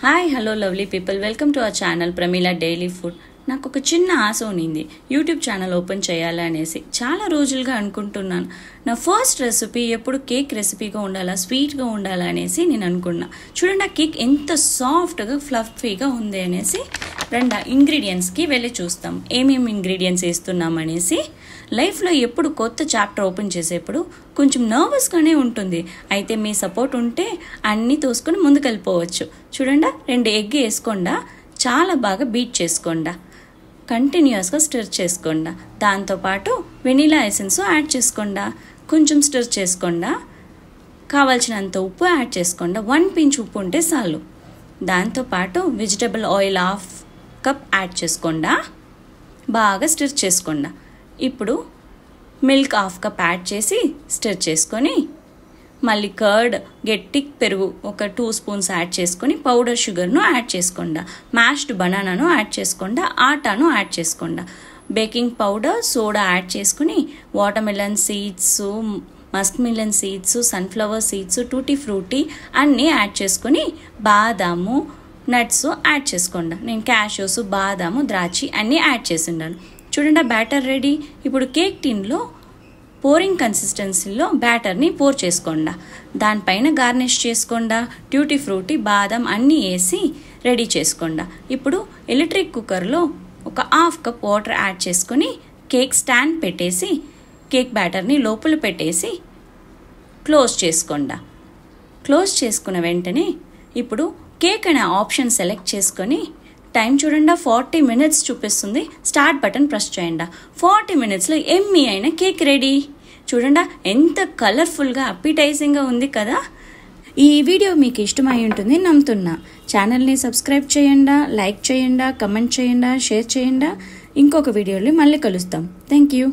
Hi hello lovely people, welcome to our channel Pramila daily food. నాకు ఒక చిన్న ఆశ ఉన్నింది యూట్యూబ్ ఛానల్ ఓపెన్ చేయాలి అనేసి. చాలా రోజులుగా అనుకుంటున్నాను. నా ఫస్ట్ రెసిపీ ఎప్పుడు కేక్ రెసిపీగా ఉండాలా, స్వీట్గా ఉండాలా అనేసి నేను అనుకున్నా. చూడండి ఆ కేక్ ఎంత సాఫ్ట్గా ఫ్లఫీగా ఉంది అనేసి. రెండు ఇంగ్రీడియంట్స్కి వెళ్ళి చూస్తాం ఏమేమి ఇంగ్రీడియంట్స్ వేస్తున్నాం అనేసి. లైఫ్లో ఎప్పుడు కొత్త చాప్టర్ ఓపెన్ చేసేప్పుడు కొంచెం నర్వస్గానే ఉంటుంది. అయితే మీ సపోర్ట్ ఉంటే అన్నీ తోసుకొని ముందుకు వెళ్ళిపోవచ్చు. చూడండి 2 ఎగ్ వేసుకోండా, చాలా బాగా బీట్ చేసుకోండా, కంటిన్యూస్గా స్టిర్ చేసుకోండా. దాంతోపాటు వెనీలా ఎసెన్స్ యాడ్ చేసుకోండా, కొంచెం స్టిర్ చేసుకోండా, కావాల్సినంత ఉప్పు యాడ్ చేసుకోండా. 1 పించ్ ఉప్పు ఉంటే చాలు. దాంతోపాటు వెజిటబుల్ ఆయిల్ 1/2 కప్ యాడ్ చేసుకోండా, బాగా స్టిర్ చేసుకోండా. ఇప్పుడు మిల్క్ 1/2 కప్ యాడ్ చేసి స్టిర్ చేసుకొని, మళ్ళీ కర్డ్ గట్టి పెరుగు ఒక 2 స్పూన్స్ యాడ్ చేసుకొని పౌడర్ షుగర్ను యాడ్ చేసుకోండా, మ్యాష్డ్ బనానాను యాడ్ చేసుకోండా, ఆటాను యాడ్ చేసుకోండా, బేకింగ్ పౌడర్ సోడా యాడ్ చేసుకుని watermelon seeds, musk melon seeds, sunflower seeds, tutti frutti అన్నీ యాడ్ చేసుకొని బాదాము నట్స్ యాడ్ చేసుకోండా. నేను క్యాషోస్, బాదాము, ద్రాక్షి అన్నీ యాడ్ చేసిండాను. చూడండి బ్యాటర్ రెడీ. ఇప్పుడు కేక్ టిన్లో పోరింగ్ కన్సిస్టెన్సీలో బ్యాటర్ని పోర్ చేసుకోండా. దానిపైన గార్నిష్ చేసుకోండా. ట్యూటీ ఫ్రూటీ, బాదం అన్నీ వేసి రెడీ చేసుకోండా. ఇప్పుడు ఎలక్ట్రిక్ కుక్కర్లో ఒక 1/2 కప్ వాటర్ యాడ్ చేసుకొని కేక్ స్టాండ్ పెట్టేసి కేక్ బ్యాటర్ని లోపల పెట్టేసి క్లోజ్ చేసుకోండా. క్లోజ్ చేసుకున్న వెంటనే ఇప్పుడు కేక్ అనే ఆప్షన్ సెలెక్ట్ చేసుకొని టైం చూడండి 40 మినిట్స్ చూపిస్తుంది. స్టార్ట్ బటన్ ప్రెస్ చేయండి. 40 మినిట్స్లో ఎమ్మీ అయిన కేక్ రెడీ. చూడండి ఎంత కలర్ఫుల్గా అపిటైజింగ్గా ఉంది కదా. ఈ వీడియో మీకు ఇష్టమై ఉంటుంది నమ్ముతున్నా. ఛానల్ని సబ్స్క్రైబ్ చేయండి, లైక్ చేయండి, కమెంట్ చేయండి, షేర్ చేయండి. ఇంకొక వీడియోలో మళ్ళీ కలుస్తాం. Thank you.